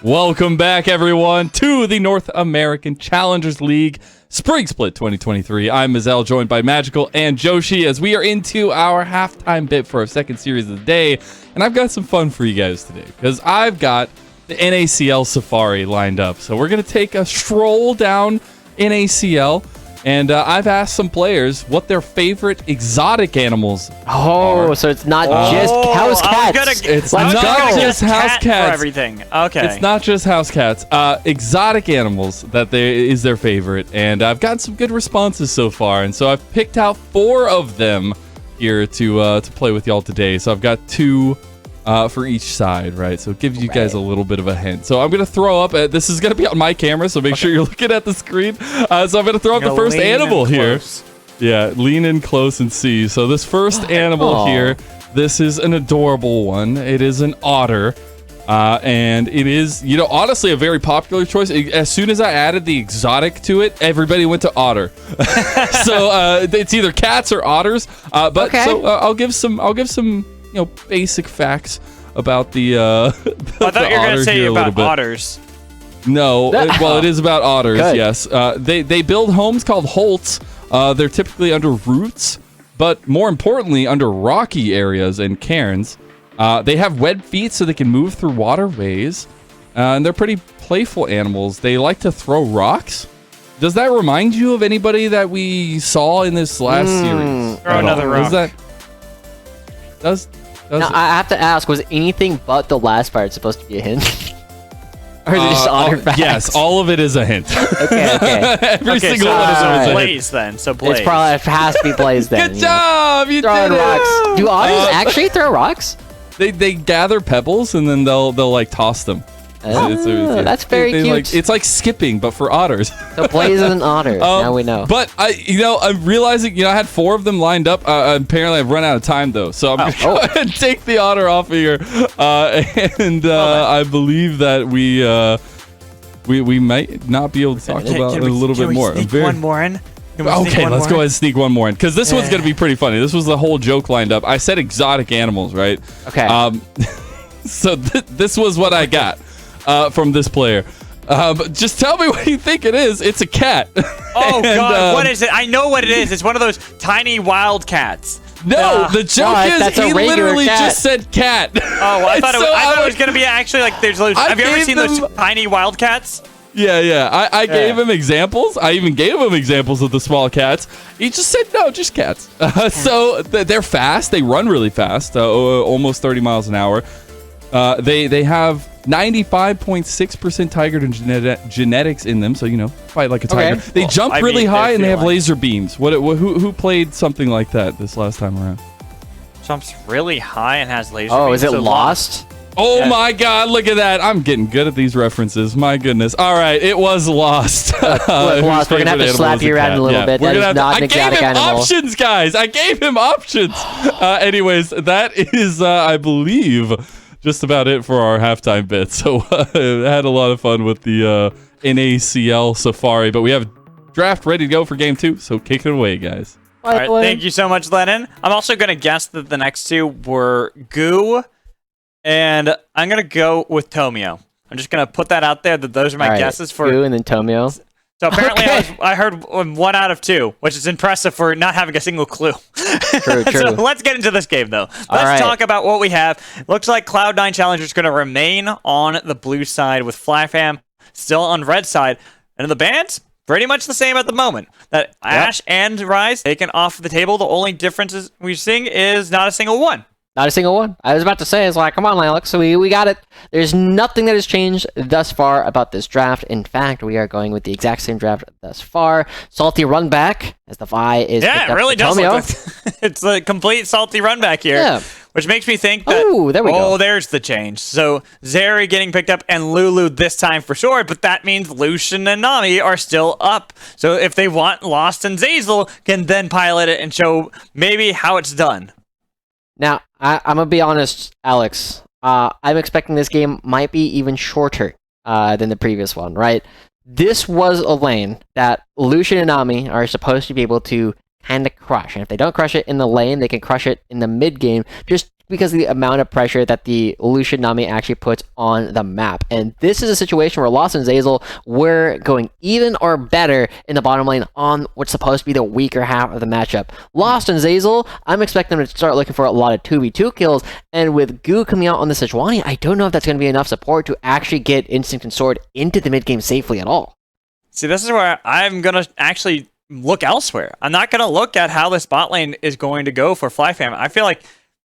Welcome back, everyone, to the North American Challengers League Spring Split 2023. I'm Mazel, joined by Magical and Joshi, as we are into our halftime bit for our second series of the day. And I've got some fun for you guys today, because I've got the NACL Safari lined up. So we're going to take a stroll down NACL, and I've asked some players what their favorite exotic animals are. So it's not just house cats. It's not just house cats. For everything. Okay. It's not just house cats. Exotic animals that is their favorite, and I've gotten some good responses so far. And so I've picked out 4 of them here to play with y'all today. So I've got 2 for each side, right? So it gives you guys a little bit of a hint. So I'm gonna throw up. This is gonna be on my camera, so make sure you're looking at the screen. So I'm gonna throw up the first animal here. Yeah, lean in close and see. So this first animal here, this is an adorable one. It is an otter. And it is, honestly, a very popular choice. As soon as I added the exotic to it, everybody went to otter. So it's either cats or otters. I'll give some basic facts about the I thought you were going to say about otters. No, well, it is about otters, yes. They build homes called holts. They're typically under roots, but more importantly, under rocky areas and cairns. They have webbed feet so they can move through waterways, and they're pretty playful animals. They like to throw rocks. Does that remind you of anybody that we saw in this last series? Throw another rock. Now, I have to ask, was anything but the last part supposed to be a hint? Or is it just otter facts? Yes, all of it is a hint. Okay. Every single one is a Blaze then. So Blaze. It has to be Blaze then. Good job! You did it! Rocks. Do otters actually throw rocks? They gather pebbles and then they'll like toss them. That's very cute. It's like skipping, but for otters. So Blaze is an otter. Now we know. But I'm realizing, I had 4 of them lined up. Apparently, I've run out of time though, so I'm gonna go ahead and take the otter off of here. I believe that we might not be able to talk about it a little bit more. One more in. Okay, let's go ahead and sneak one more in, because this one's gonna be pretty funny. This was the whole joke lined up. I said exotic animals, right? Okay. So this was what I got from this player. But just tell me what you think it is. It's a cat. Oh, God. What is it? I know what it is. It's one of those tiny wild cats. No, the joke is he literally just said cat. Oh, I thought it was going to be actually like there's those. Have you ever seen those tiny wild cats? Yeah. I gave him examples. I even gave him examples of the small cats. He just said, no, just cats. So they're fast. They run really fast, almost 30 miles an hour. They have 95.6% tiger genetics in them, so fight like a tiger. They jump really high and they have laser beams. Who played something like that this last time around? Jumps really high and has laser beams. Oh, is it Lost? Oh my God, look at that. I'm getting good at these references. My goodness. All right, it was Lost. Look, Lost, we're going to have to slap you around a little bit. That is not an exotic animal. I gave him options, guys. I gave him options. Anyways, that is, I believe, just about it for our halftime bit. So had a lot of fun with the NACL Safari, but we have draft ready to go for game 2. So kick it away, guys. All right, thank you so much, Lennon. I'm also going to guess that the next 2 were Goo, and I'm going to go with Tomio. I'm just going to put that out there that those are my guesses for Goo and then Tomio. So apparently I heard 1 out of 2, which is impressive for not having a single clue. True. So let's get into this game, though. Let's talk about what we have. Looks like Cloud9 Challengers going to remain on the blue side with FLYF still on red side. And the bands, pretty much the same at the moment. That Ash and Rise taken off the table. The only difference we're seeing is not a single one. Not a single one. I was about to say, it's like, come on, Alex. So we got it. There's nothing that has changed thus far about this draft. In fact, we are going with the exact same draft thus far. Salty run back, as the Vi is it really does look like it's a complete salty run back here. Yeah. Which makes me think that, there we go. Oh, there's the change. So Zeri getting picked up and Lulu this time for sure, but that means Lucian and Nami are still up. So if they want, Lost and Zazel can then pilot it and show maybe how it's done. Now, I'm going to be honest, Alex. I'm expecting this game might be even shorter than the previous one, right? This was a lane that Lucian and Nami are supposed to be able to kind of crush. And if they don't crush it in the lane, they can crush it in the mid game. Just because of the amount of pressure that the Lucian Nami actually puts on the map. And this is a situation where Lost and Zeyzal were going even or better in the bottom lane on what's supposed to be the weaker half of the matchup. Lost and Zeyzal, I'm expecting them to start looking for a lot of 2v2 kills, and with Goo coming out on the Sejuani, I don't know if that's going to be enough support to actually get Instinct and Sword into the mid game safely at all. See, this is where I'm going to actually look elsewhere. I'm not going to look at how this bot lane is going to go for FlyFam. I feel like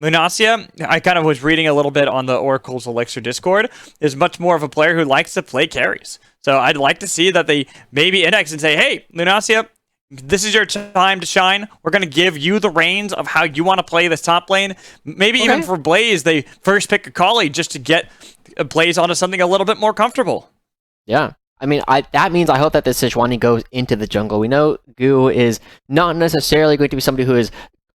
Lunacia, I kind of was reading a little bit on the Oracle's Elixir Discord, is much more of a player who likes to play carries. So I'd like to see that they maybe index and say, hey, Lunacia, this is your time to shine. We're going to give you the reins of how you want to play this top lane. Maybe even for Blaze, they first pick Akali just to get Blaze onto something a little bit more comfortable. Yeah. I mean, that means I hope that the Sejuani goes into the jungle. We know Goo is not necessarily going to be somebody who is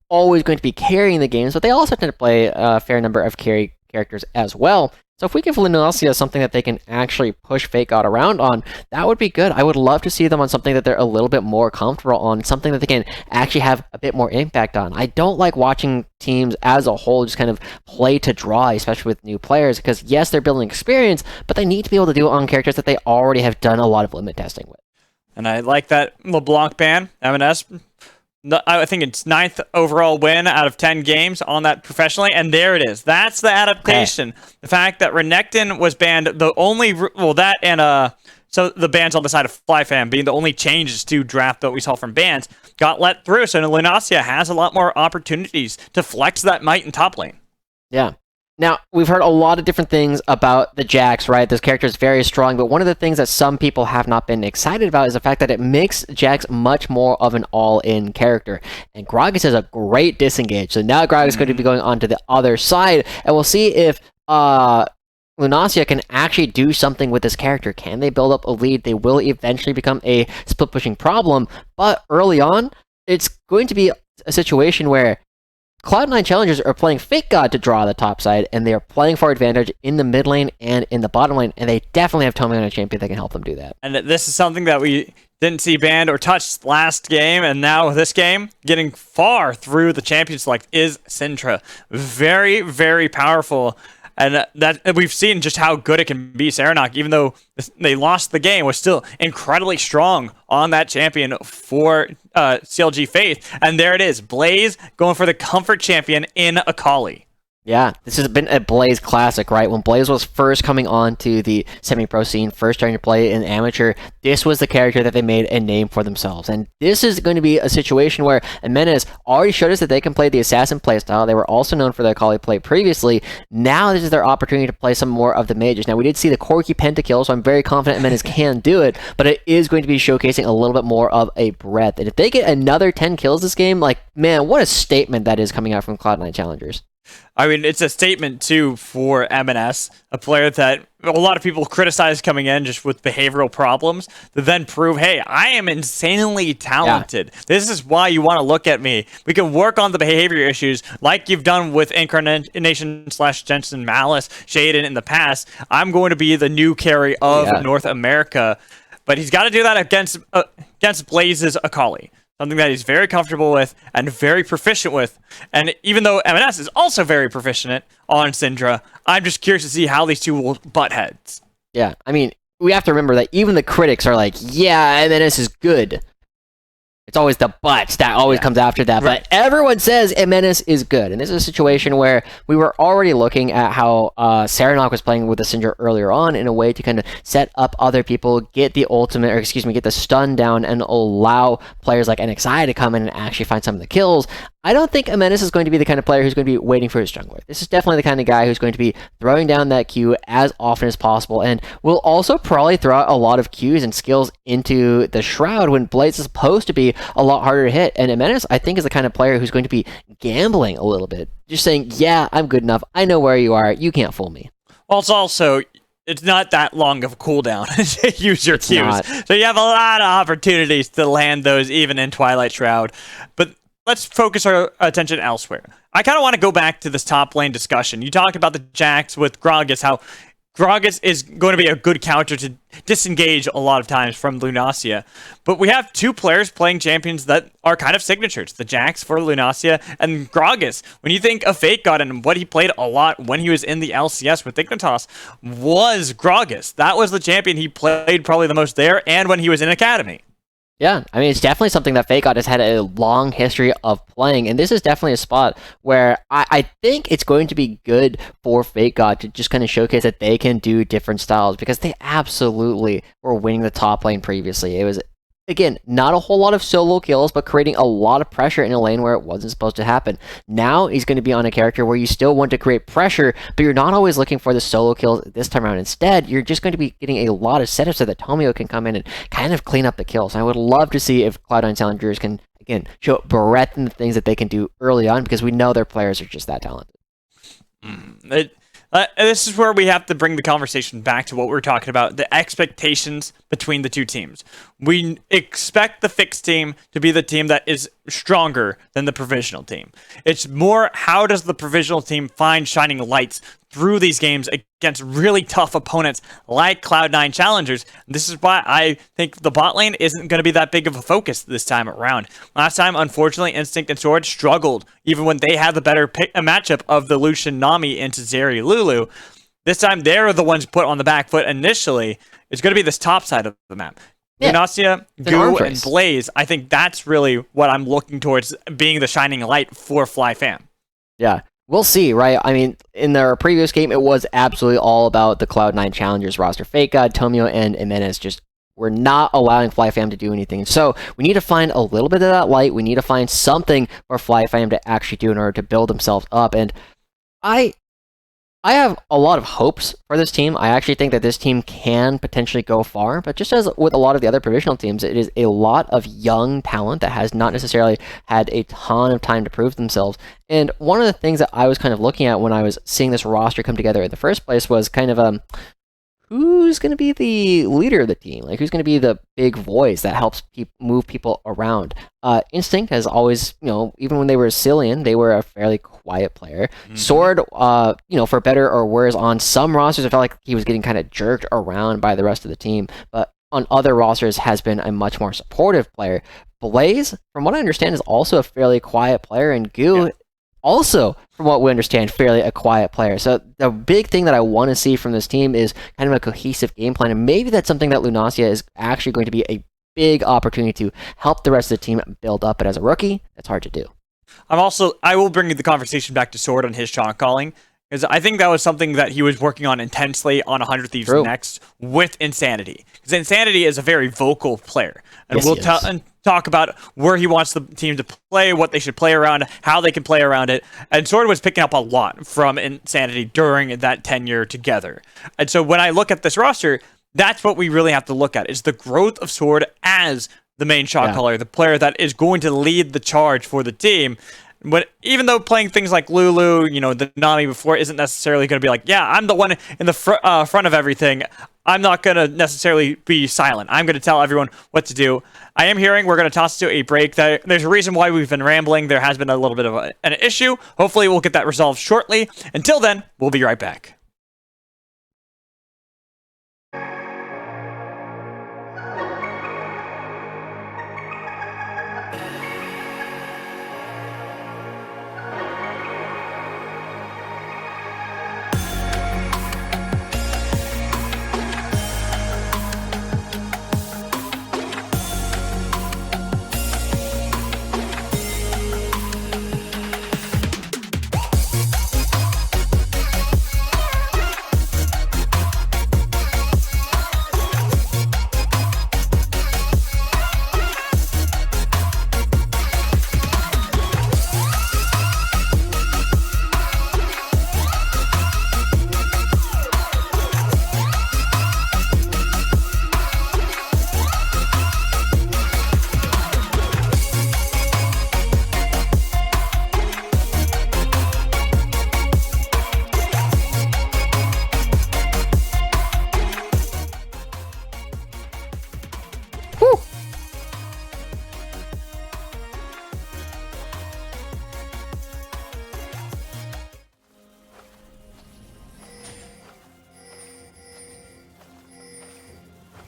always going to be carrying the games, but they also tend to play a fair number of carry characters as well. So if we give Lunacia something that they can actually push Fake Out around on, that would be good. I would love to see them on something that they're a little bit more comfortable on, something that they can actually have a bit more impact on. I don't like watching teams as a whole just kind of play to draw, especially with new players, because yes, they're building experience, but they need to be able to do it on characters that they already have done a lot of limit testing with. And I like that LeBlanc ban, M&S. I think it's 9th overall win out of 10 games on that professionally, and there it is. That's the adaptation. Okay. The fact that Renekton was banned, the only, well, that and, so the bans on the side of FlyFam being the only changes to draft that we saw from bans got let through, so Lunacia has a lot more opportunities to flex that might in top lane. Yeah. Now, we've heard a lot of different things about the Jax, right? This character is very strong, but one of the things that some people have not been excited about is the fact that it makes Jax much more of an all-in character. And Gragas is a great disengage, so now Gragas is going to be going on to the other side, and we'll see if Lunacia can actually do something with this character. Can they build up a lead? They will eventually become a split-pushing problem, but early on, it's going to be a situation where Cloud9 Challengers are playing Fake God to draw the top side, and they are playing for advantage in the mid lane and in the bottom lane, and they definitely have Tommy on a champion that can help them do that. And this is something that we didn't see banned or touched last game, and now this game, getting far through the champion select is Syndra. Very, very powerful. And that we've seen just how good it can be. Serenok, even though they lost the game, was still incredibly strong on that champion for CLG Faith. And there it is, Blaze going for the comfort champion in Akali. Yeah, this has been a Blaze classic, right? When Blaze was first coming on to the semi-pro scene, first starting to play in amateur, this was the character that they made a name for themselves. And this is going to be a situation where Jimenez already showed us that they can play the assassin playstyle. They were also known for their Akali play previously. Now this is their opportunity to play some more of the mages. Now we did see the Corki pentakill, so I'm very confident Jimenez can do it, but it is going to be showcasing a little bit more of a breadth. And if they get another 10 kills this game, like, man, what a statement that is coming out from Cloud9 Challengers. I mean, it's a statement, too, for M&S, a player that a lot of people criticize coming in just with behavioral problems, to then prove, hey, I am insanely talented. Yeah. This is why you want to look at me. We can work on the behavior issues like you've done with Incarnation/Jensen Malice, Shaden in the past. I'm going to be the new carry of North America. But he's got to do that against Blaze's Akali. Something that he's very comfortable with and very proficient with. And even though M&S is also very proficient on Syndra, I'm just curious to see how these two will butt heads. Yeah, I mean, we have to remember that even the critics are like, yeah, M&S is good. It's always the buts that always comes after that. Right. But everyone says M&S is good. And this is a situation where we were already looking at how Serenok was playing with the Syndra earlier on in a way to kind of set up other people, get the ultimate, or excuse me, get the stun down and allow players like NXI to come in and actually find some of the kills. I don't think M&S is going to be the kind of player who's going to be waiting for his jungler. This is definitely the kind of guy who's going to be throwing down that Q as often as possible, and will also probably throw out a lot of Qs and skills into the Shroud when Blaze is supposed to be a lot harder to hit. And M&S, I think, is the kind of player who's going to be gambling a little bit. Just saying, yeah, I'm good enough. I know where you are. You can't fool me. Well, it's also, it's not that long of a cooldown to use your Qs. So you have a lot of opportunities to land those even in Twilight Shroud. But let's focus our attention elsewhere. I kind of want to go back to this top lane discussion. You talked about the Jax with Gragas, how Gragas is going to be a good counter to disengage a lot of times from Lunacia. But we have two players playing champions that are kind of signatures. The Jax for Lunacia and Gragas. When you think of Fake God and what he played a lot when he was in the LCS with Dignitas was Gragas. That was the champion he played probably the most there and when he was in Academy. Yeah, I mean, it's definitely something that Fake God has had a long history of playing, and this is definitely a spot where I think it's going to be good for Fake God to just kind of showcase that they can do different styles, because they absolutely were winning the top lane previously. It was, again, not a whole lot of solo kills, but creating a lot of pressure in a lane where it wasn't supposed to happen. Now he's going to be on a character where you still want to create pressure, but you're not always looking for the solo kills this time around. Instead, you're just going to be getting a lot of setups so that Tomio can come in and kind of clean up the kills. And I would love to see if Cloud9 Challengers can, again, show breadth in the things that they can do early on, because we know their players are just that talented. This is where we have to bring the conversation back to what we're talking about, the expectations between the two teams. We expect the fixed team to be the team that is stronger than the provisional team. It's more, how does the provisional team find shining lights through these games against really tough opponents like Cloud9 Challengers. This is why I think the bot lane isn't going to be that big of a focus this time around. Last time, unfortunately, Instinct and Sword struggled, even when they had the better matchup of the Lucian Nami into Zeri Lulu. This time, they're the ones put on the back foot initially. It's going to be this top side of the map. Yeah. Lunacia, Goo, and Blaze, I think that's really what I'm looking towards being the shining light for FlyFam. Yeah. We'll see, right? I mean, in their previous game, it was absolutely all about the Cloud9 Challengers roster. Fake God, Tomio, and Jimenez just were not allowing FlyFam to do anything. So we need to find a little bit of that light. We need to find something for FlyFam to actually do in order to build themselves up. And I have a lot of hopes for this team. I actually think that this team can potentially go far, but just as with a lot of the other provisional teams, it is a lot of young talent that has not necessarily had a ton of time to prove themselves. And one of the things that I was kind of looking at when I was seeing this roster come together in the first place was kind of who's going to be the leader of the team? Like, who's going to be the big voice that helps move people around? Instinct has always, even when they were Cillian, they were a fairly quiet player. Mm-hmm. Sword, for better or worse, on some rosters, I felt like he was getting kind of jerked around by the rest of the team, but on other rosters has been a much more supportive player. Blaze, from what I understand, is also a fairly quiet player, and Goo, also, from what we understand, fairly a quiet player. So the big thing that I want to see from this team is kind of a cohesive game plan, and maybe that's something that Lunacia is actually going to be a big opportunity to help the rest of the team build up. But as a rookie, that's hard to do. I will bring the conversation back to Sword on his shot calling, because I think that was something that he was working on intensely on 100 Thieves Next with Insanity. Because Insanity is a very vocal player, and we'll talk about where he wants the team to play, what they should play around, how they can play around it. And Sword was picking up a lot from Insanity during that tenure together. And so when I look at this roster, that's what we really have to look at, is the growth of Sword as the main shot caller, the player that is going to lead the charge for the team. But even though playing things like Lulu, the Nami before isn't necessarily going to be like, yeah, I'm the one in the front of everything, I'm not going to necessarily be silent. I'm going to tell everyone what to do. I am hearing we're going to toss to a break. There's a reason why we've been rambling. There has been a little bit of an issue. Hopefully we'll get that resolved shortly. Until then, we'll be right back.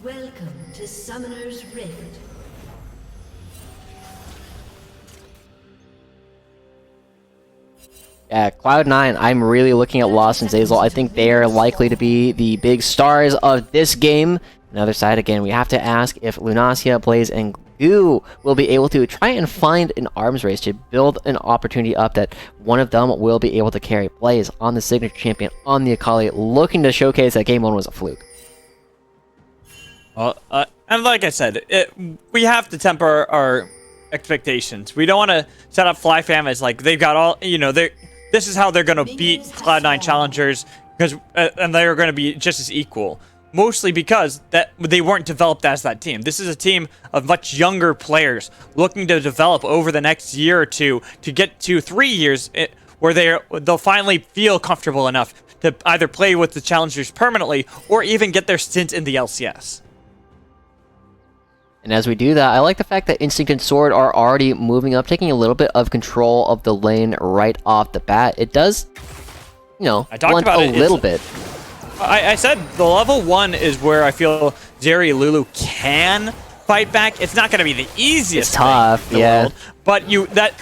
Welcome to Summoner's Rift. Yeah, Cloud9, I'm really looking at Lost and Zeyzal. I think they are likely to be the big stars of this game. On the other side, again, we have to ask if Lunacia, Blaze, and Goo will be able to try and find an arms race to build an opportunity up that one of them will be able to carry. Blaze on the Signature Champion, on the Akali, looking to showcase that Game 1 was a fluke. Well, and like I said, we have to temper our expectations. We don't want to set up FlyFam as like they've got all, you know, this is how they're going to beat Cloud9 Challengers, because and they're going to be just as equal. Mostly because that they weren't developed as that team. This is a team of much younger players looking to develop over the next year or two to get to 3 years where they'll finally feel comfortable enough to either play with the Challengers permanently or even get their stint in the LCS. And as we do that, I like the fact that Instinct and Sword are already moving up, taking a little bit of control of the lane right off the bat. It does, you know, blunt a little bit. I said the level 1 is where I feel Zeri Lulu can fight back. It's not going to be the easiest it's tough, thing in the world, but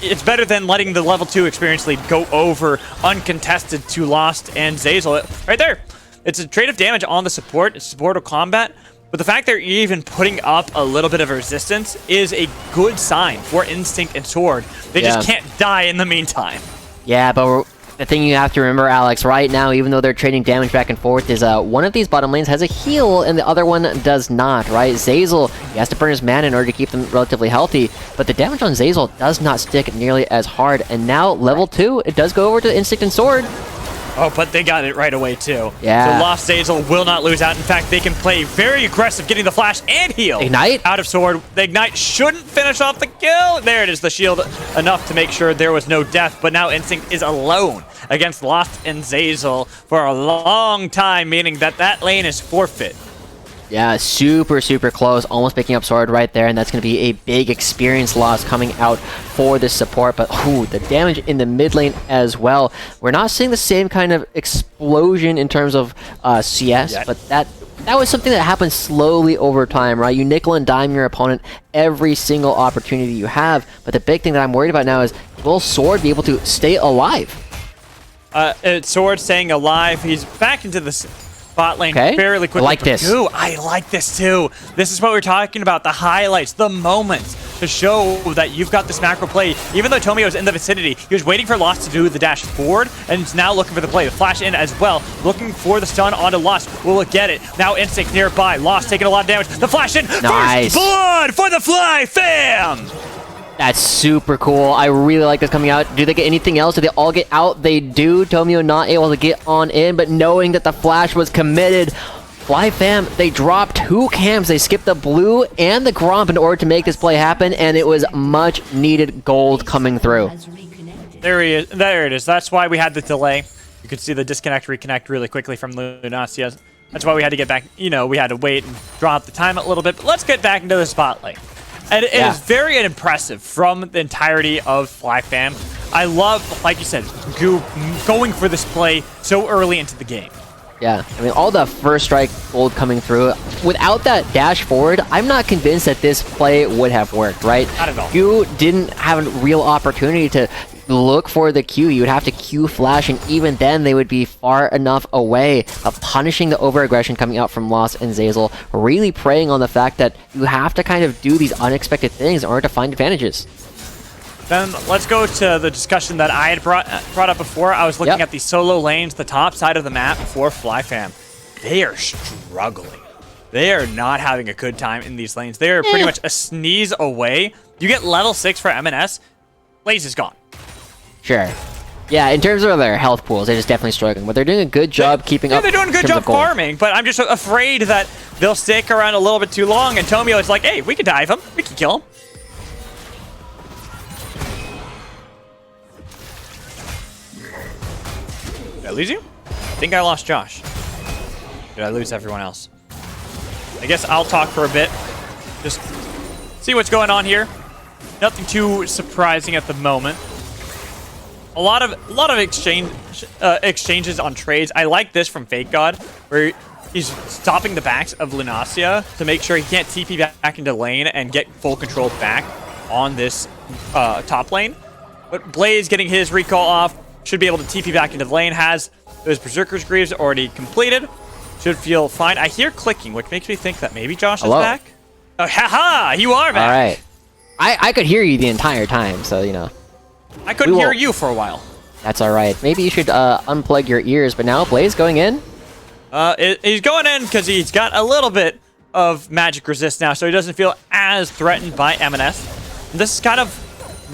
it's better than letting the level 2 experience lead go over uncontested to Lost and Zeyzal. Right there. It's a trade of damage on the support. It's supportive combat. But the fact they're even putting up a little bit of resistance is a good sign for Instinct and Sword. They just can't die in the meantime. Yeah, but the thing you have to remember, Alex, right now, even though they're trading damage back and forth, is one of these bottom lanes has a heal and the other one does not, right? Zeyzal, he has to burn his mana in order to keep them relatively healthy, but the damage on Zeyzal does not stick nearly as hard. And now, level 2, it does go over to Instinct and Sword. Oh, but they got it right away, too. Yeah. So Lost Zeyzal will not lose out. In fact, they can play very aggressive, getting the flash and heal. Ignite? Out of Sword. The Ignite shouldn't finish off the kill. There it is, the shield enough to make sure there was no death. But now Instinct is alone against Lost and Zeyzal for a long time, meaning that that lane is forfeit. Yeah, super, super close. Almost picking up Sword right there, and that's going to be a big experience loss coming out for this support. But, ooh, the damage in the mid lane as well. We're not seeing the same kind of explosion in terms of CS, but that was something that happened slowly over time, right? You nickel and dime your opponent every single opportunity you have. But the big thing that I'm worried about now is, will Sword be able to stay alive? Sword staying alive. He's back into the bot lane fairly quickly. I like this. Ooh, I like this too. This is what we're talking about. The highlights, the moments to show that you've got this macro play. Even though Tomio was in the vicinity, he was waiting for Lost to do the dash forward, and is now looking for the play. The flash in as well, looking for the stun onto Lost. Will it get it? Now Instinct nearby. Lost taking a lot of damage. The flash in. Nice. First blood for the FLYF. That's super cool. I really like this coming out. Do they get anything else? Do they all get out? They do. Tomio not able to get on in, but knowing that the flash was committed, FlyFam, they dropped 2 camps. They skipped the blue and the Gromp in order to make this play happen, and it was much needed gold coming through. There he is. There it is. That's why we had the delay. You could see the disconnect, reconnect really quickly from Lunacia. That's why we had to get back. You know, we had to wait and drop the time a little bit. But let's get back into the spotlight. And it is very impressive from the entirety of FlyFam. I love, like you said, Goo going for this play so early into the game. Yeah, I mean, all the first strike gold coming through. Without that dash forward, I'm not convinced that this play would have worked, right? Not at all. Goo didn't have a real opportunity to look for the Q. You would have to Q flash, and even then they would be far enough away of punishing the over-aggression coming out from Lost and Zeyzal, really preying on the fact that you have to kind of do these unexpected things in order to find advantages. Then let's go to the discussion that I had brought up before. I was looking at the solo lanes, the top side of the map for FlyFam. They are struggling. They are not having a good time in these lanes. They are pretty much a sneeze away. You get level 6 for M&S, Blaze is gone. Sure. Yeah, in terms of their health pools, they're just definitely struggling. But they're doing a good job keeping up. They're doing a good job farming, but I'm just afraid that they'll stick around a little bit too long, and Tomio is like, hey, we can dive him. We can kill him. Did I lose you? I think I lost Josh. Did I lose everyone else? I guess I'll talk for a bit. Just see what's going on here. Nothing too surprising at the moment. A lot of exchanges on trades. I like this from Fake God, where he's stopping the backs of Lunacia to make sure he can't TP back into lane and get full control back on this top lane. But Blaze getting his recall off, should be able to TP back into the lane, has those Berserker's Greaves already completed. Should feel fine. I hear clicking, which makes me think that maybe Josh is back. Oh, haha! You are back! Alright. I could hear you the entire time, so, you know. I couldn't hear you for a while. That's alright. Maybe you should unplug your ears, but now Blaze going in? He's going in because he's got a little bit of magic resist now, so he doesn't feel as threatened by M&S. This is kind of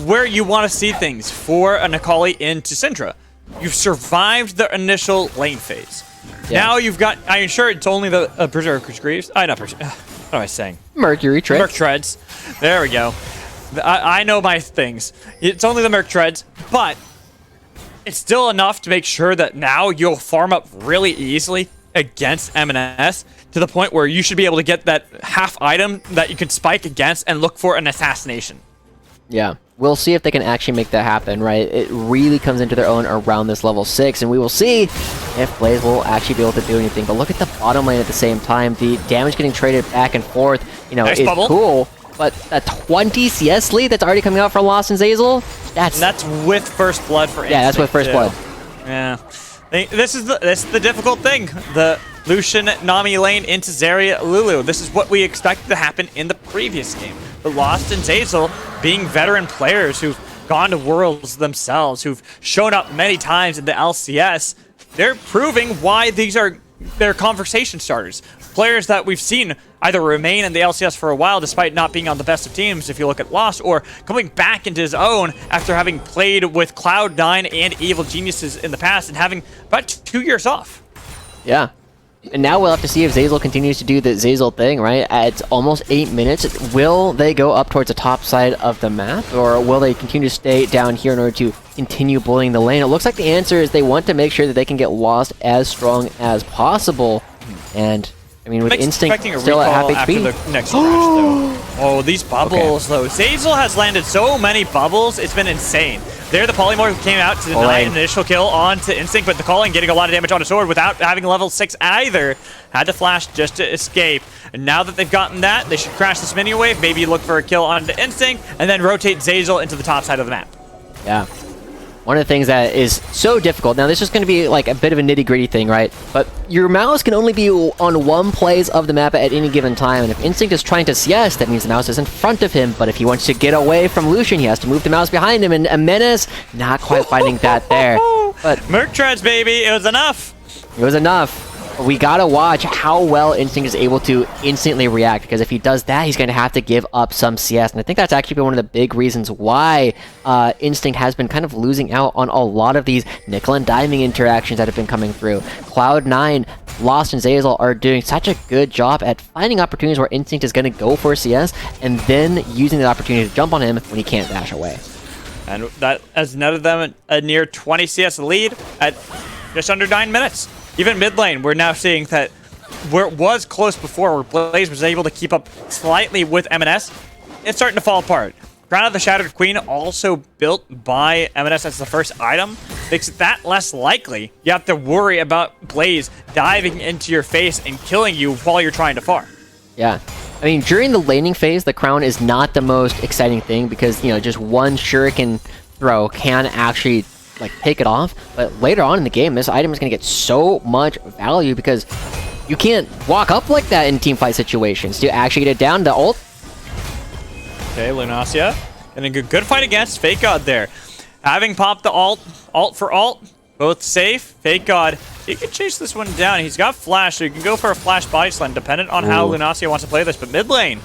where you want to see things for a Necalli into Syndra. You've survived the initial lane phase. Yeah. Now you've got, I'm sure it's only the Berserker's Greaves. Not what am I saying? Mercury Treads. Merc Treads. There we go. I know my things. It's only the Merc Treads, but it's still enough to make sure that now you'll farm up really easily against M&S to the point where you should be able to get that half item that you can spike against and look for an assassination. Yeah. We'll see if they can actually make that happen, right? It really comes into their own around this level 6, and we will see if Blaze will actually be able to do anything. But look at the bottom lane at the same time. The damage getting traded back and forth, you know, nice is bubble. Cool. But a 20 CS lead that's already coming out for Lost and Zeyzal, that's with First Blood for Instinct. Yeah, that's with First Blood. Yeah. This is the difficult thing. The Lucian Nami lane into Zarya Lulu. This is what we expected to happen in the previous game. But Lost and Zeyzal, being veteran players who've gone to Worlds themselves, who've shown up many times in the LCS, they're proving why these are their conversation starters. Players that we've seen either remain in the LCS for a while despite not being on the best of teams, if you look at Lost, or coming back into his own after having played with Cloud9 and Evil Geniuses in the past and having about 2 years off. Yeah. And now we'll have to see if Zeyzal continues to do the Zeyzal thing, right? At almost 8 minutes, will they go up towards the top side of the map, or will they continue to stay down here in order to continue bullying the lane? It looks like the answer is they want to make sure that they can get Lost as strong as possible. And, I mean, with Instinct still at half HP. The next crash, though. Oh, these bubbles, though. Zeyzal has landed so many bubbles, it's been insane. There, the Polymorph came out to deny an initial kill onto Instinct, but the Calling getting a lot of damage on his sword without having level 6 either. Had to flash just to escape. And now that they've gotten that, they should crash this mini wave, maybe look for a kill onto Instinct, and then rotate Zeyzal into the top side of the map. Yeah. One of the things that is so difficult, now this is going to be like a bit of a nitty-gritty thing, right? But your mouse can only be on one place of the map at any given time, and if Instinct is trying to CS, that means the mouse is in front of him, but if he wants to get away from Lucian, he has to move the mouse behind him, and Menace, not quite finding that there. But Merc Treads, baby, it was enough! It was enough. We gotta watch how well Instinct is able to instantly react, because if he does that, he's going to have to give up some CS, and I think that's actually been one of the big reasons why Instinct has been kind of losing out on a lot of these nickel and diming interactions that have been coming through. Cloud9, Lost, and Zeyzal are doing such a good job at finding opportunities where Instinct is going to go for a CS, and then using the opportunity to jump on him when he can't dash away. And that has netted them a near 20 CS lead at just under 9 minutes. Even mid lane, we're now seeing that where it was close before, where Blaze was able to keep up slightly with M&S, it's starting to fall apart. Crown of the Shattered Queen, also built by M&S as the first item, makes it that less likely you have to worry about Blaze diving into your face and killing you while you're trying to farm. Yeah. I mean, during the laning phase, the crown is not the most exciting thing because, you know, just one shuriken throw can actually like take it off, but later on in the game this item is going to get so much value because you can't walk up like that in team fight situations to actually get it down. The ult. Okay, Lunacia and a good fight against Fake God there, having popped the ult for ult, both safe. Fake God, he can chase this one down. He's got flash, so you can go for a flash body slam dependent on how Lunacia wants to play this. But mid lane,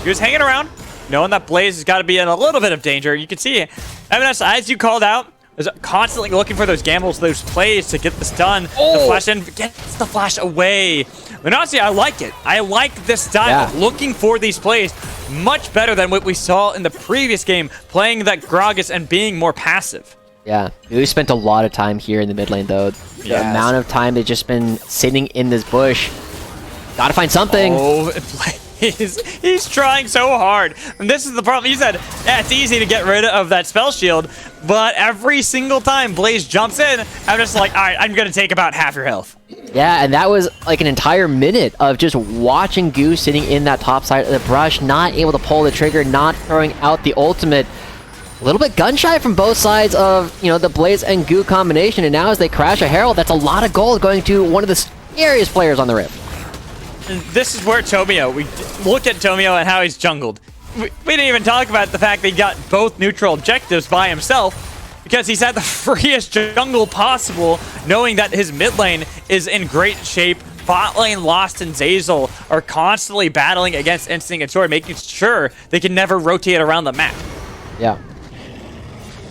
he was hanging around knowing that Blaze has got to be in a little bit of danger. You can see M&S, as you called out, is constantly looking for those gambles, those plays to get this done. The flash in, gets the flash away. Lunacia, I like it. I like this style of looking for these plays much better than what we saw in the previous game, playing that Gragas and being more passive. Yeah, we spent a lot of time here in the mid lane though. The amount of time they've just been sitting in this bush. Gotta find something. Oh, he's trying so hard. And this is the problem. He said, yeah, it's easy to get rid of that spell shield, but every single time Blaze jumps in, I'm just like, all right, I'm going to take about half your health. Yeah, and that was like an entire minute of just watching Goo sitting in that top side of the brush, not able to pull the trigger, not throwing out the ultimate. A little bit gun shy from both sides of, you know, the Blaze and Goo combination, and now as they crash a Herald, that's a lot of gold going to one of the scariest players on the Rift. This is where Tomio, we look at Tomio and how he's jungled. We didn't even talk about the fact that he got both neutral objectives by himself, because he's had the freest jungle possible, knowing that his mid lane is in great shape. Bot lane, Lost, and Zeyzal are constantly battling against Instinct and Sword, making sure they can never rotate around the map. Yeah.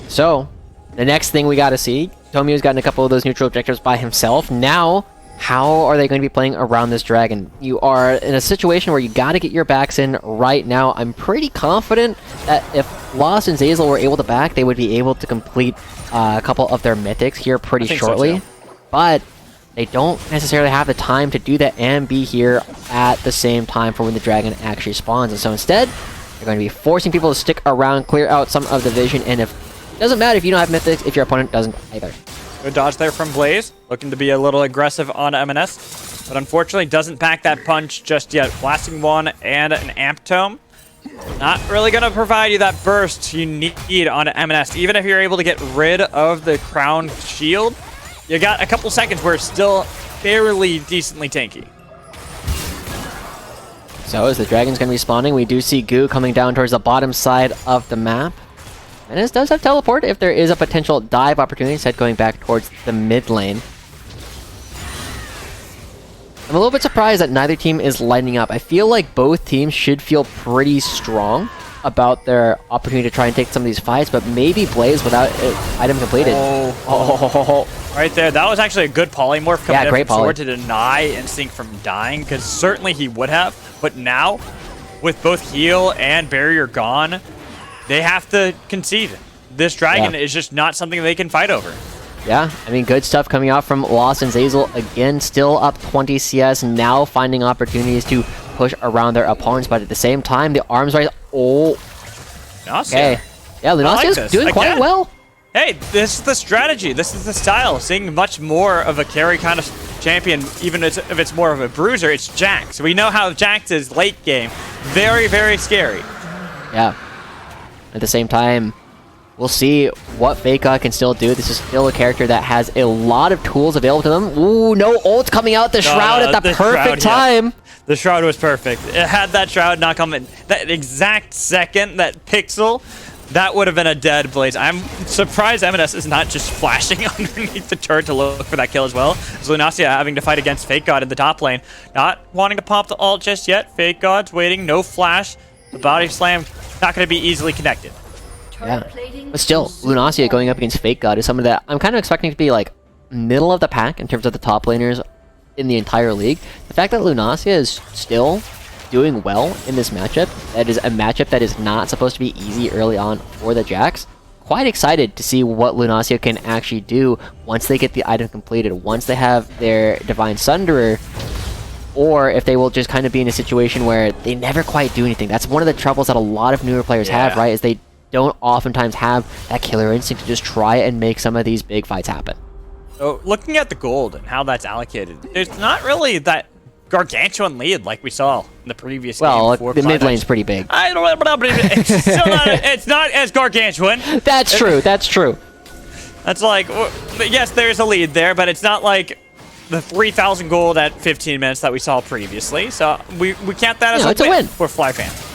So, the next thing we gotta see, Tomio's gotten a couple of those neutral objectives by himself. Now, how are they going to be playing around this dragon? You are in a situation where you gotta get your backs in right now. I'm pretty confident that if Lost and Zeyzal were able to back, they would be able to complete a couple of their mythics here pretty shortly. So but they don't necessarily have the time to do that and be here at the same time for when the dragon actually spawns. And so instead, they're going to be forcing people to stick around, clear out some of the vision, and it doesn't matter if you don't have mythics, if your opponent doesn't either. Good dodge there from Blaze, looking to be a little aggressive on MNS, but unfortunately doesn't pack that punch just yet. Blasting one and an Amp Tome. Not really going to provide you that burst you need on MNS. Even if you're able to get rid of the Crown Shield, you got a couple seconds where it's still fairly decently tanky. So as the dragon's going to be spawning, we do see Goo coming down towards the bottom side of the map. And this does have teleport if there is a potential dive opportunity, instead going back towards the mid lane. I'm a little bit surprised that neither team is lighting up. I feel like both teams should feel pretty strong about their opportunity to try and take some of these fights, but maybe Blaze without item completed. Right there, that was actually a good polymorph coming in from poly. Sword to deny Instinct from dying, because certainly he would have, but now, with both heal and barrier gone, they have to concede. This dragon is just not something they can fight over. Yeah, I mean, good stuff coming out from Lost and Zeyzal. Again, still up 20 CS, now finding opportunities to push around their opponents, but at the same time, the arms race. Oh, okay. Yeah, Lunasia's doing quite well. Hey, this is the strategy. This is the style. Seeing much more of a carry kind of champion, even if it's more of a bruiser, it's Jax. We know how Jax is late game. Very, very scary. Yeah. At the same time, we'll see what Faker can still do. This is still a character that has a lot of tools available to them. Ooh, no ult coming out. The Shroud at the perfect time. Yeah. The Shroud was perfect. It had that Shroud not come in that exact second, that pixel, that would have been a dead Blaze. I'm surprised MNS is not just flashing underneath the turret to look for that kill as well. Lunasia having to fight against Fake God in the top lane. Not wanting to pop the ult just yet. Fake God's waiting. No flash. The body slam not going to be easily connected. Yeah, but still, Lunasia going up against Fake God is someone that I'm kind of expecting to be like middle of the pack in terms of the top laners in the entire league. The fact that Lunasia is still doing well in this matchup, that is a matchup that is not supposed to be easy early on for the Jax. Quite excited to see what Lunasia can actually do once they get the item completed, once they have their Divine Sunderer, or if they will just kind of be in a situation where they never quite do anything. That's one of the troubles that a lot of newer players have, right? Is they don't oftentimes have that killer instinct to just try and make some of these big fights happen. So looking at the gold and how that's allocated, there's not really that gargantuan lead like we saw in the previous game. Well, the mid lane's pretty big. I don't know, but it's still not. It's not as gargantuan. That's true. That's true. That's like, yes, there's a lead there, but it's not like the 3,000 gold at 15 minutes that we saw previously. So we count that as a win for FLYF.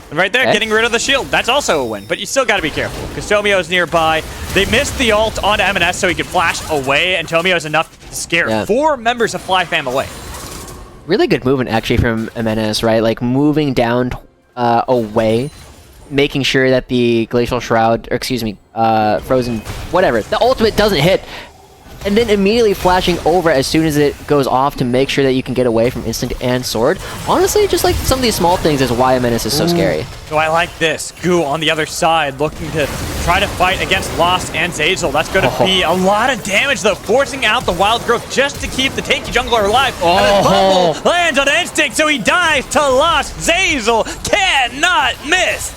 And right there, getting rid of the shield. That's also a win, but you still got to be careful because Tomio's nearby. They missed the ult onto MNS so he could flash away, and Tomio's enough to scare 4 members of FLYF away. Really good movement, actually, from MNS, right? Like, moving down away, making sure that the Glacial Shroud, or excuse me, Frozen, whatever, the ultimate doesn't hit, and then immediately flashing over as soon as it goes off to make sure that you can get away from Instinct and Sword. Honestly, just like some of these small things is why MNS is so scary. So I like this. Goo on the other side looking to try to fight against Lost and Zeyzal. That's going to be a lot of damage, though, forcing out the Wild Growth just to keep the tanky jungler alive. And then Bubble lands on Instinct, so he dives to Lost. Zeyzal cannot miss.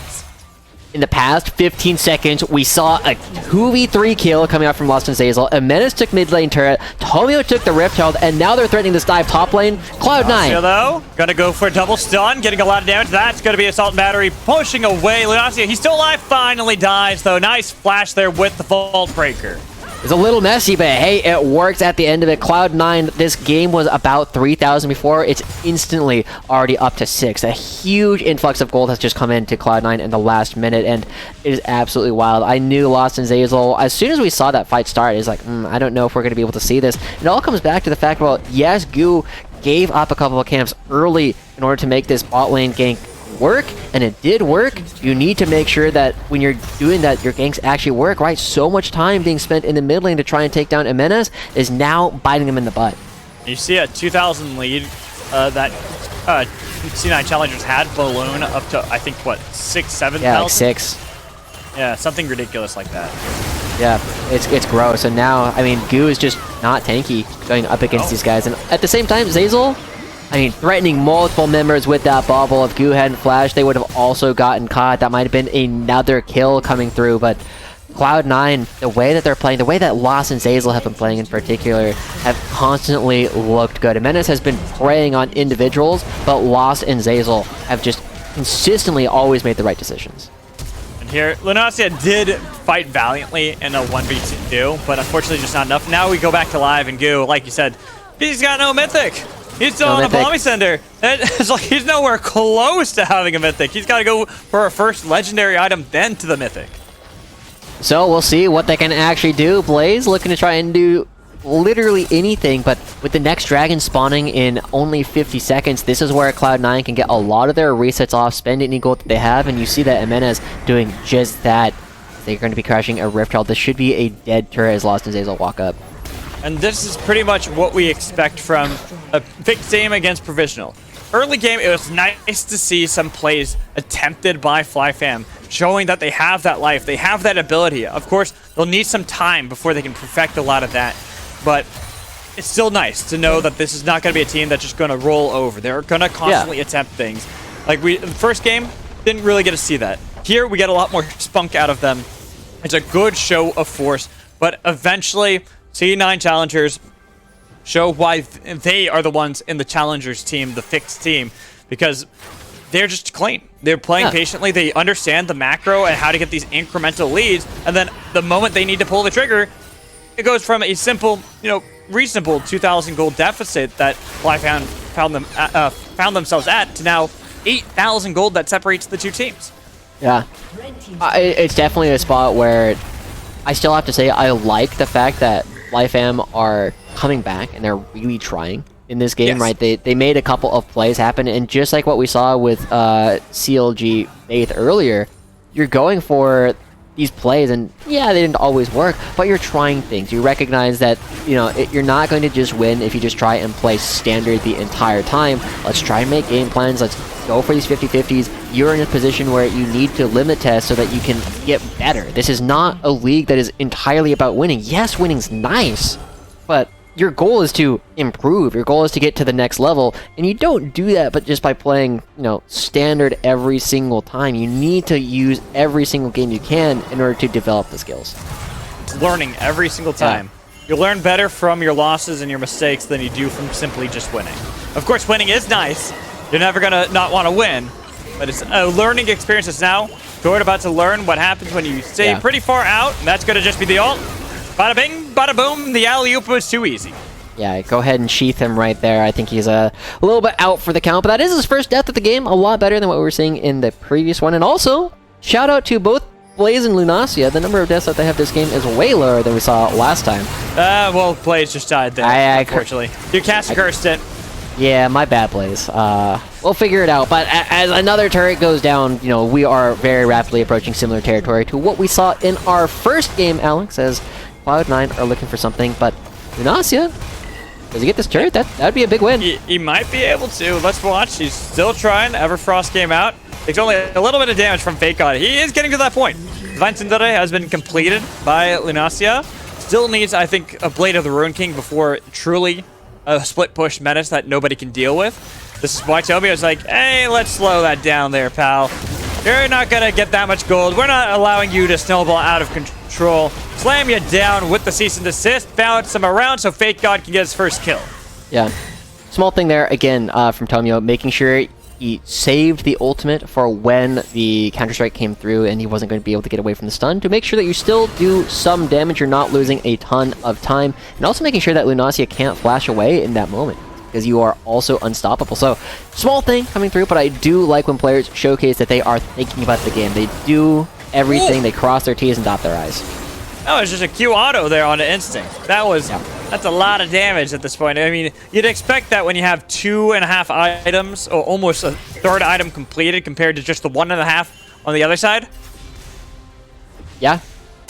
in the past 15 seconds, we saw a 2v3 kill coming out from Lost and Zazel. Menace took mid lane turret, Tomio took the Rift Herald, and now they're threatening this dive top lane. Cloud9. Though, gonna go for a double stun, getting a lot of damage. That's gonna be Assault and Battery pushing away. Lunacia, he's still alive, finally dies, though. Nice flash there with the Vault Breaker. It's a little messy, but hey, it works at the end of it. Cloud9, this game was about 3,000 before. It's instantly already up to 6. A huge influx of gold has just come into Cloud9 in the last minute, and it is absolutely wild. I knew Lost and Zazel, as soon as we saw that fight start, it's like, I don't know if we're going to be able to see this. It all comes back to the fact, well, yes, Goo gave up a couple of camps early in order to make this bot lane gank work, and it did work. You need to make sure that when you're doing that, your ganks actually work, right? So much time being spent in the mid lane to try and take down Jimenez is now biting them in the butt. You see a 2,000 lead that C9 Challengers had balloon up to, I think, what, 6, 7,000? Yeah, like 6. Yeah, something ridiculous like that. Yeah, it's gross. And now, I mean, Goo is just not tanky going up against these guys. And at the same time, Zazel, I mean, threatening multiple members with that bubble. If Goo hadn't flashed, they would have also gotten caught. That might have been another kill coming through, but Cloud9, the way that they're playing, the way that Lost and Zazel have been playing in particular, have constantly looked good. Menace has been preying on individuals, but Lost and Zazel have just consistently always made the right decisions. And here, Lunacia did fight valiantly in a 1v2, but unfortunately just not enough. Now we go back to live, and Goo, like you said, he's got no mythic. He's still on a Bomby Sender. It's like he's nowhere close to having a mythic. He's got to go for a first legendary item, then to the mythic. So we'll see what they can actually do. Blaze looking to try and do literally anything, but with the next dragon spawning in only 50 seconds, this is where Cloud9 can get a lot of their resets off, spend any gold that they have, and you see that Jimenez doing just that. They're going to be crashing a Rift Herald. This should be a dead turret as Lost and Zazel walk up. And this is pretty much what we expect from a fixed game against Provisional. Early game, it was nice to see some plays attempted by FlyFam, showing that they have that life, they have that ability. Of course, they'll need some time before they can perfect a lot of that, but it's still nice to know that this is not going to be a team that's just going to roll over. They're going to constantly attempt things. Like the first game, didn't really get to see that. Here, we get a lot more spunk out of them. It's a good show of force, but eventually, C9 Challengers show why they are the ones in the Challengers team, the fixed team, because they're just clean. They're playing patiently. They understand the macro and how to get these incremental leads, and then the moment they need to pull the trigger, it goes from a simple, reasonable 2,000 gold deficit that FlyFam found themselves at to now 8,000 gold that separates the two teams. Yeah, it's definitely a spot where I still have to say I like the fact that FlyFam are coming back and they're really trying in this game, right? They made a couple of plays happen, and just like what we saw with CLG Faith earlier, you're going for these plays, and yeah, they didn't always work, but you're trying things. You recognize that, you're not going to just win if you just try and play standard the entire time. Let's try and make game plans. Let's go for these 50-50s. You're in a position where you need to limit test so that you can get better. This is not a league that is entirely about winning. Yes, winning's nice, but your goal is to improve. Your goal is to get to the next level, and you don't do that but just by playing, standard every single time. You need to use every single game you can in order to develop the skills. Learning every single time. You learn better from your losses and your mistakes than you do from simply just winning. Of course, winning is nice. You're never gonna not want to win, but it's a learning experience. Now, Gord about to learn what happens when you stay pretty far out, and that's gonna just be the ult. Bada bing, bada boom, the alley-oop was too easy. Yeah, go ahead and sheath him right there. I think he's a little bit out for the count, but that is his first death of the game. A lot better than what we were seeing in the previous one. And also, shout out to both Blaze and Lunacia. The number of deaths that they have this game is way lower than we saw last time. Well, Blaze just died there, unfortunately. You cast cursed it. Yeah, my bad, Blaze. We'll figure it out. But as another turret goes down, we are very rapidly approaching similar territory to what we saw in our first game, Alex, as Cloud9 are looking for something. But Lunacia, does he get this turret? That'd be a big win. He might be able to. Let's watch. He's still trying. Everfrost came out. Takes only a little bit of damage from Fake God. He is getting to that point. Divine Tsundere has been completed by Lunacia. Still needs, I think, a Blade of the Ruin King before truly a split push menace that nobody can deal with. This is why Tomio's like, hey, let's slow that down there, pal. You're not gonna get that much gold. We're not allowing you to snowball out of control. Slam you down with the cease and desist. Bounce him around so Fake God can get his first kill. Yeah. Small thing there, again, from Tomio, making sure he saved the ultimate for when the Counter-Strike came through and he wasn't going to be able to get away from the stun, to make sure that you still do some damage, you're not losing a ton of time, and also making sure that Lunacia can't flash away in that moment, because you are also unstoppable. So, small thing coming through, but I do like when players showcase that they are thinking about the game. They do everything, they cross their T's and dot their I's. That was just a Q auto there on the instinct. That's a lot of damage at this point. I mean, you'd expect that when you have 2.5 items, or almost a third item completed compared to just the 1.5 on the other side. Yeah,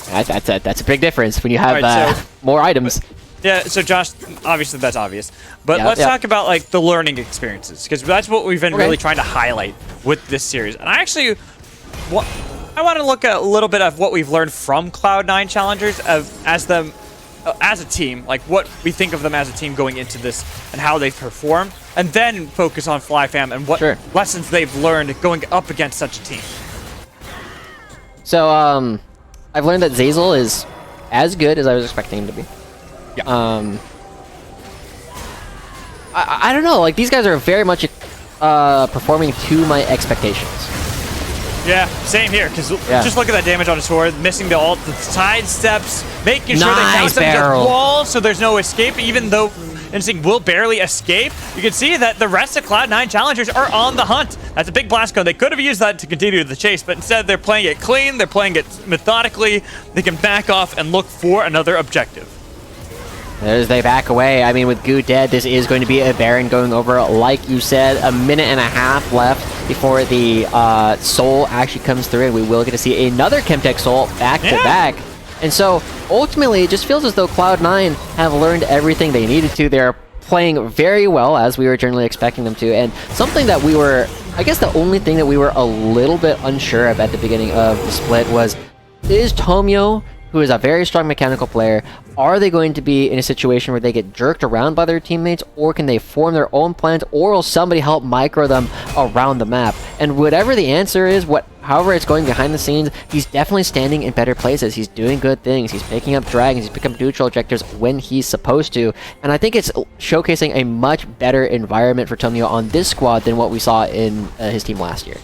that's a big difference when you have Right, so- more items. Yeah, so Josh, obviously that's obvious. But let's talk about like the learning experiences, because that's what we've been really trying to highlight with this series. And I actually, I want to look at a little bit of what we've learned from Cloud9 Challengers as a team, like what we think of them as a team going into this and how they perform, and then focus on FlyFam and what lessons they've learned going up against such a team. So, I've learned that Zeyzal is as good as I was expecting him to be. Yeah. I don't know, like these guys are very much performing to my expectations. Yeah, same here, because just look at that damage on his sword, missing the ult, the side steps, making sure they bounce them to the wall so there's no escape, even though Instinct will barely escape. You can see that the rest of Cloud9 Challengers are on the hunt. That's a big blast cone. They could have used that to continue the chase, but instead they're playing it clean, they're playing it methodically, they can back off and look for another objective. As they back away, I mean, with Goo dead, this is going to be a Baron going over, like you said, 1.5 minutes left before the Soul actually comes through, and we will get to see another Chemtech Soul back-to-back. And so, ultimately, it just feels as though Cloud9 have learned everything they needed to. They're playing very well, as we were generally expecting them to, and something that we were, I guess the only thing that we were a little bit unsure of at the beginning of the split was, is Tomio, who is a very strong mechanical player, are they going to be in a situation where they get jerked around by their teammates, or can they form their own plans, or will somebody help micro them around the map? And whatever the answer is, however it's going behind the scenes, he's definitely standing in better places. He's doing good things. He's picking up dragons. He's picking up neutral objectives when he's supposed to. And I think it's showcasing a much better environment for Tomio on this squad than what we saw in his team last year.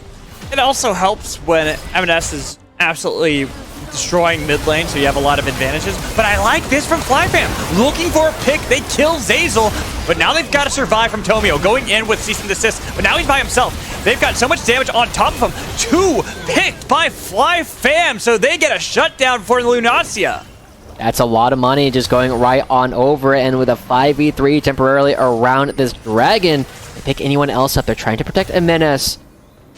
It also helps when M&S is absolutely destroying mid lane, so you have a lot of advantages. But I like this from FlyFam. Looking for a pick, they kill Zeyzal, but now they've got to survive from Tomio, going in with cease and desist, but now he's by himself. They've got so much damage on top of him. 2 picked by FlyFam, so they get a shutdown for Lunacia. That's a lot of money just going right on over, and with a 5v3 temporarily around this dragon, they pick anyone else up. They're trying to protect Jimenez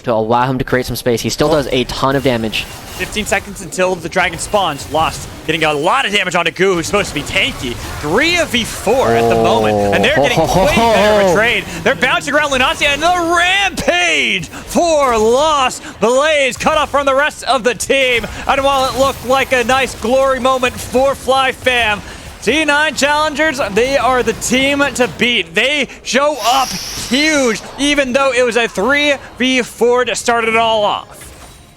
to allow him to create some space. He still does a ton of damage. 15 seconds until the dragon spawns. Lost. Getting a lot of damage onto Goo, who's supposed to be tanky. 3v4 at the moment. And they're getting way better betrayed. They're bouncing around Lunacia, and the rampage for Lost. Blaze cut off from the rest of the team. And while it looked like a nice glory moment for FlyFam, C9 Challengers, they are the team to beat. They show up huge, even though it was a 3v4 to start it all off.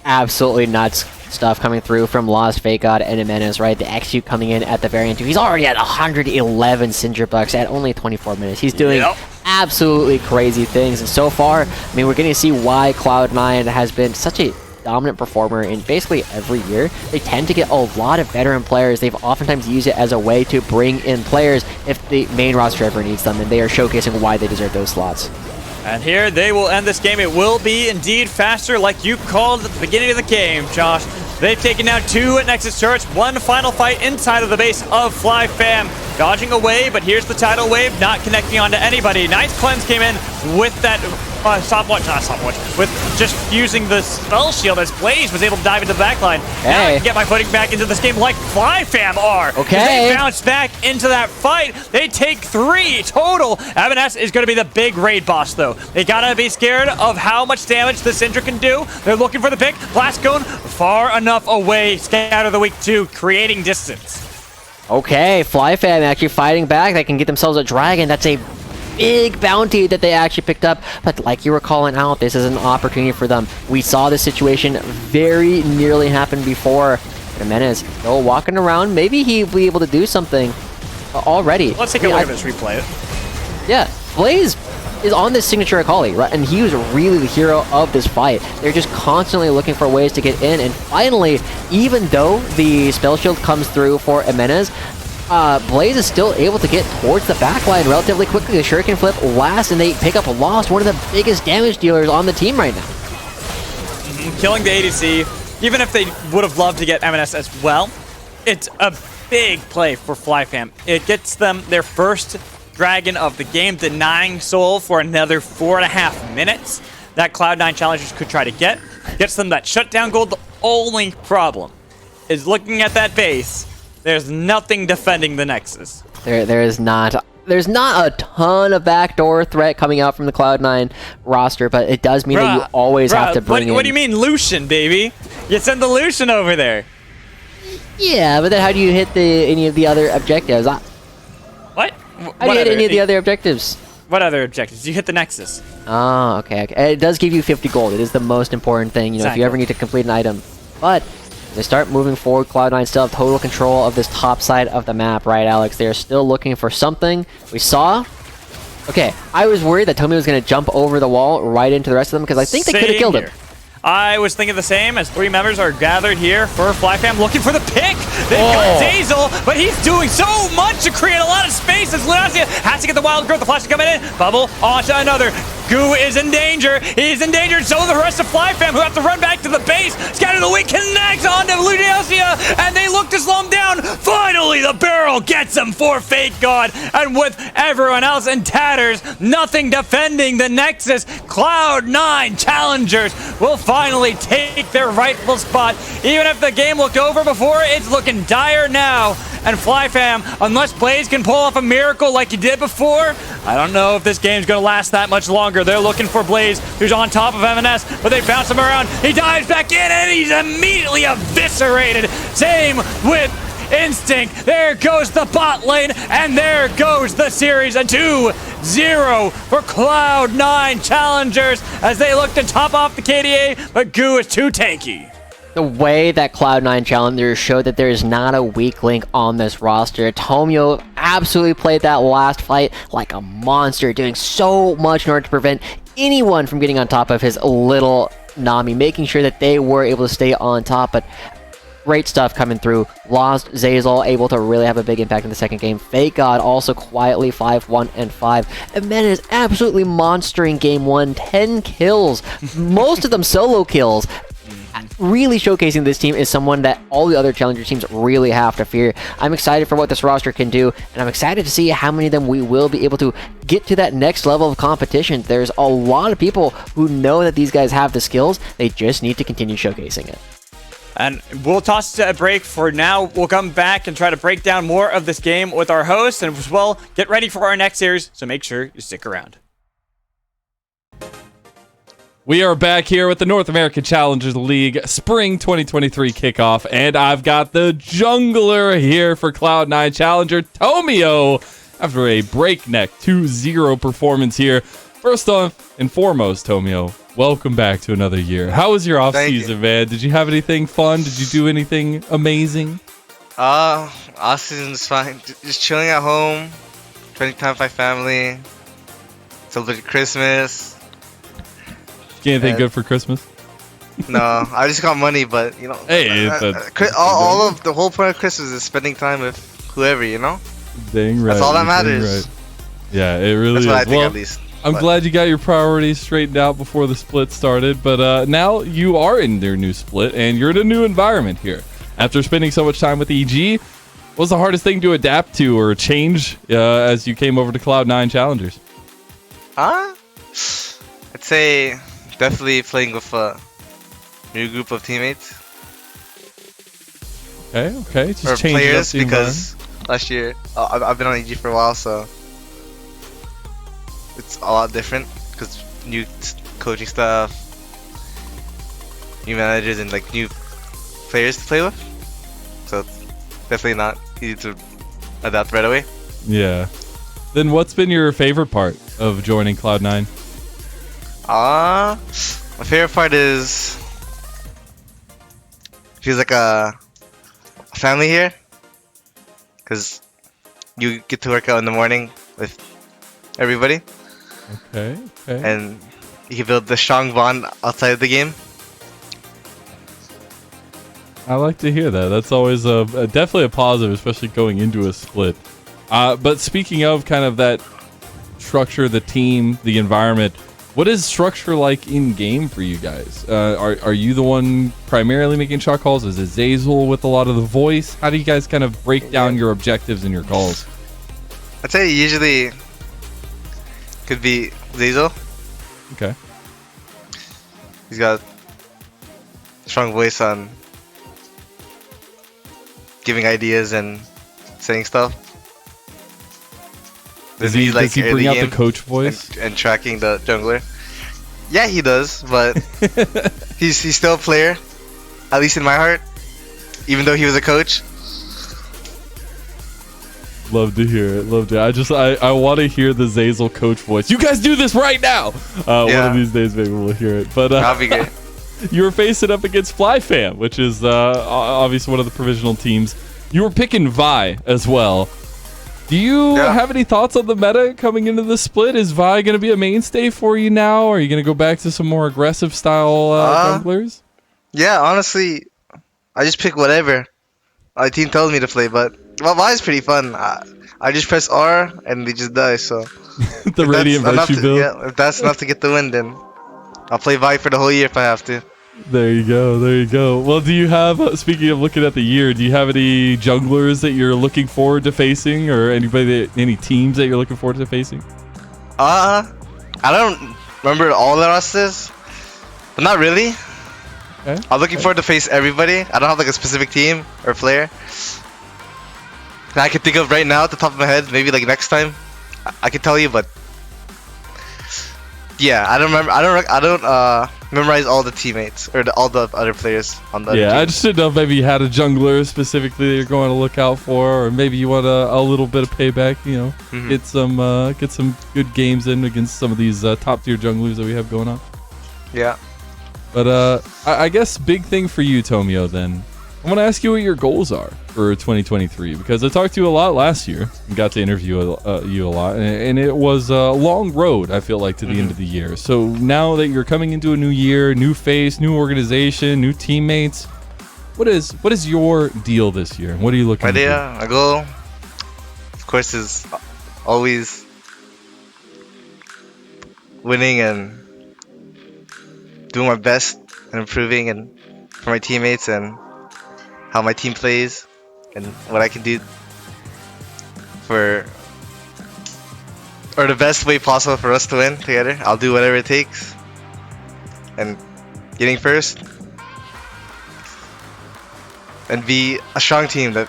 Absolutely nuts stuff coming through from Lost, Fake God, and Jimenez, right? The execute coming in at the very end. He's already at 111 Cinder Bucks at only 24 minutes. He's doing absolutely crazy things. And so far, I mean, we're getting to see why Cloud9 has been such a dominant performer in basically every year. They tend to get a lot of veteran players. They've oftentimes used it as a way to bring in players if the main roster ever needs them, and they are showcasing why they deserve those slots. And here they will end this game. It will be indeed faster, like you called at the beginning of the game, Josh. They've taken down 2 Nexus turrets, 1 final fight inside of the base of FlyFam. Dodging away, but here's the tidal wave, not connecting onto anybody. Nice cleanse came in with that with just using the spell shield as Blaze was able to dive into the backline. Now I can get my footing back into this game like FlyFam are. Okay. They bounce back into that fight. They take 3 total. M&S is going to be the big raid boss, though. They gotta be scared of how much damage the Syndra can do. They're looking for the pick. Blast Cone far enough away. Scatter the weak 2, creating distance. Okay, FlyFam actually fighting back. They can get themselves a dragon. That's a big bounty that they actually picked up. But like you were calling out, this is an opportunity for them. We saw this situation very nearly happen before. Jimenez still walking around. Maybe he'll be able to do something already. Let's take a look at this replay. Yeah, Blaze is on this signature Akali, right? And he was really the hero of this fight. They're just constantly looking for ways to get in. And finally, even though the spell shield comes through for Jimenez, Blaze is still able to get towards the backline relatively quickly. The Shuriken flip lasts, and they pick up Lost, one of the biggest damage dealers on the team right now. Killing the ADC. Even if they would have loved to get MNS as well, it's a big play for FlyFam. It gets them their first Dragon of the game, denying Soul for another 4.5 minutes that Cloud9 Challengers could try to get. Gets them that shutdown gold. The only problem is looking at that base, there's nothing defending the Nexus. There's not a ton of backdoor threat coming out from the Cloud9 roster, but it does mean that you always have to bring in... What do you mean Lucian, baby? You send the Lucian over there. Yeah, but then how do you hit any of the other objectives? What? How do you hit any of the other objectives? What other objectives? You hit the Nexus. Oh, okay. It does give you 50 gold. It is the most important thing, if you ever need to complete an item. But they start moving forward. Cloud9 still have total control of this top side of the map, right, Alex? They are still looking for something. We saw... Okay, I was worried that Tommy was going to jump over the wall right into the rest of them because I think they could have killed him. I was thinking the same as 3 members are gathered here for FlyFam looking for the pick. They've got Zazel, but he's doing so much to create a lot of space as Lunasia has to get the wild growth. The flash is coming in. Bubble onto another. Goo is in danger. He's in danger. So the rest of FlyFam who have to run back to the base. Scatter the Weak connects onto Lunasia, and they look to slow him down. Finally, the barrel gets him for Fake God. And with everyone else in tatters, nothing defending the Nexus, Cloud9 Challengers will finally take their rightful spot. Even if the game looked over before, it's looking dire now. And FlyFam, unless Blaze can pull off a miracle like he did before, I don't know if this game's going to last that much longer. They're looking for Blaze, who's on top of MNS, but they bounce him around. He dives back in, and he's immediately eviscerated. Same with Instinct. There goes the bot lane, and there goes the series. A 2-0 for Cloud9 Challengers as they look to top off the KDA, but Goo is too tanky. The way that Cloud9 Challengers showed that there is not a weak link on this roster. Tomio absolutely played that last fight like a monster, doing so much in order to prevent anyone from getting on top of his little Nami, making sure that they were able to stay on top. But great stuff coming through. Lost Zazel able to really have a big impact in the second game. Fake God also quietly 5-1-5. And then is absolutely monstering game 1. 10 kills. Most of them solo kills. Really showcasing this team is someone that all the other challenger teams really have to fear. I'm excited for what this roster can do, and I'm excited to see how many of them we will be able to get to that next level of competition. There's a lot of people who know that these guys have the skills. They just need to continue showcasing it. And we'll toss it to a break for now. We'll come back and try to break down more of this game with our host, and as well, get ready for our next series, so make sure you stick around. We are back here with the North American Challengers League Spring 2023 kickoff, and I've got the jungler here for Cloud9 Challenger, Tomio, after a breakneck 2-0 performance here. First and foremost, Tomio, welcome back to another year. How was your offseason, man? Did you have anything fun? Did you do anything amazing? Offseason's fine. Just chilling at home, spending time with my family, celebrating Christmas. Get anything good for Christmas? No, I just got money, but hey, all of the whole point of Christmas is spending time with whoever, Dang right. That's all that matters. Right. Yeah, it really is. That's what I think, at least. I'm glad you got your priorities straightened out before the split started, but now you are in their new split, and you're in a new environment here. After spending so much time with EG, what was the hardest thing to adapt to or change as you came over to Cloud9 Challengers? I'd say definitely playing with a new group of teammates. Okay. Just or change players, up the because last year I've been on EG for a while, so it's a lot different because new coaching staff, new managers, and like new players to play with. So it's definitely not easy to adapt right away. Yeah. Then what's been your favorite part of joining Cloud9? My favorite part is feels like a family here, because you get to work out in the morning with everybody, Okay. and you can build the strong bond outside of the game. I like to hear that. That's always definitely a positive, especially going into a split. But speaking of kind of that structure, the team, the environment, what is structure like in game for you guys? Are you the one primarily making shot calls? Is it Zazel with a lot of the voice? How do you guys kind of break down your objectives and your calls? I'd say usually could be Zazel. Okay. He's got a strong voice on giving ideas and saying stuff. Does he bring out the coach voice? And tracking the jungler? Yeah, he does, but he's still a player, at least in my heart, even though he was a coach. Love to hear it. Love to. I want to hear the Zazel coach voice. You guys do this right now. One of these days, maybe we'll hear it. But that'll be great. You were facing up against FLYF, which is obviously one of the provisional teams. You were picking Vi as well. Do you have any thoughts on the meta coming into the split? Is Vi going to be a mainstay for you now? Or are you going to go back to some more aggressive style junglers? Yeah, honestly, I just pick whatever my team tells me to play. But Vi is pretty fun. I just press R and they just die. So the Radiant Virtue build. Yeah, if that's enough to get the win, then I'll play Vi for the whole year if I have to. There you go. There you go. Well, do you have, speaking of looking at the year, do you have any junglers that you're looking forward to facing, or any teams that you're looking forward to facing? I don't remember all the rosters, but not really. Okay. I'm looking forward to face everybody. I don't have like a specific team or player that I can think of right now at the top of my head. Maybe like next time I can tell you, but yeah, I don't remember. I don't memorize all the teammates or all the other players on the. Yeah, I just didn't know if maybe you had a jungler specifically that you're going to look out for, or maybe you want a little bit of payback. You know, get some good games in against some of these top tier junglers that we have going on. Yeah. But I guess big thing for you, Tomio, then I want to ask you what your goals are for 2023, because I talked to you a lot last year and got to interview you a lot, and it was a long road, I feel like, to the end of the year. So now that you're coming into a new year, new face, new organization, new teammates, what is your deal this year? What are you looking for? My goal, of course, is always winning and doing my best and improving and for my teammates and how my team plays and what I can do or the best way possible for us to win together. I'll do whatever it takes. And getting first and be a strong team that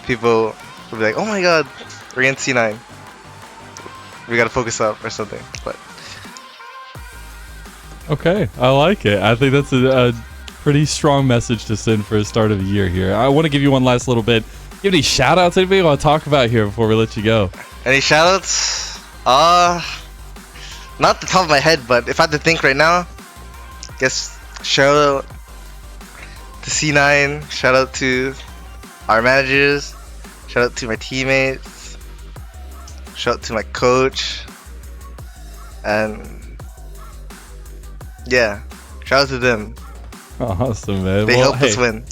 people will be like, oh my god, we're against C9. We gotta focus up or something. But okay, I like it. I think that's a pretty strong message to send for the start of the year here. I want to give you one last little bit. Give any shout outs, anybody you want to talk about here before we let you go? Any shout outs? Not the top of my head, but if I had to think right now, I guess shout out to C9, shout out to our managers, shout out to my teammates, shout out to my coach, and yeah, shout out to them. Awesome, man. They helped us win.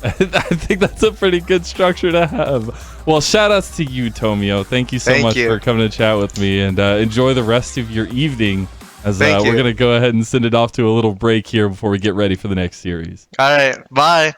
I think that's a pretty good structure to have. Well, shout outs to you, Tomio. Thank you so much for coming to chat with me, and enjoy the rest of your evening, as we're going to go ahead and send it off to a little break here before we get ready for the next series. All right, bye.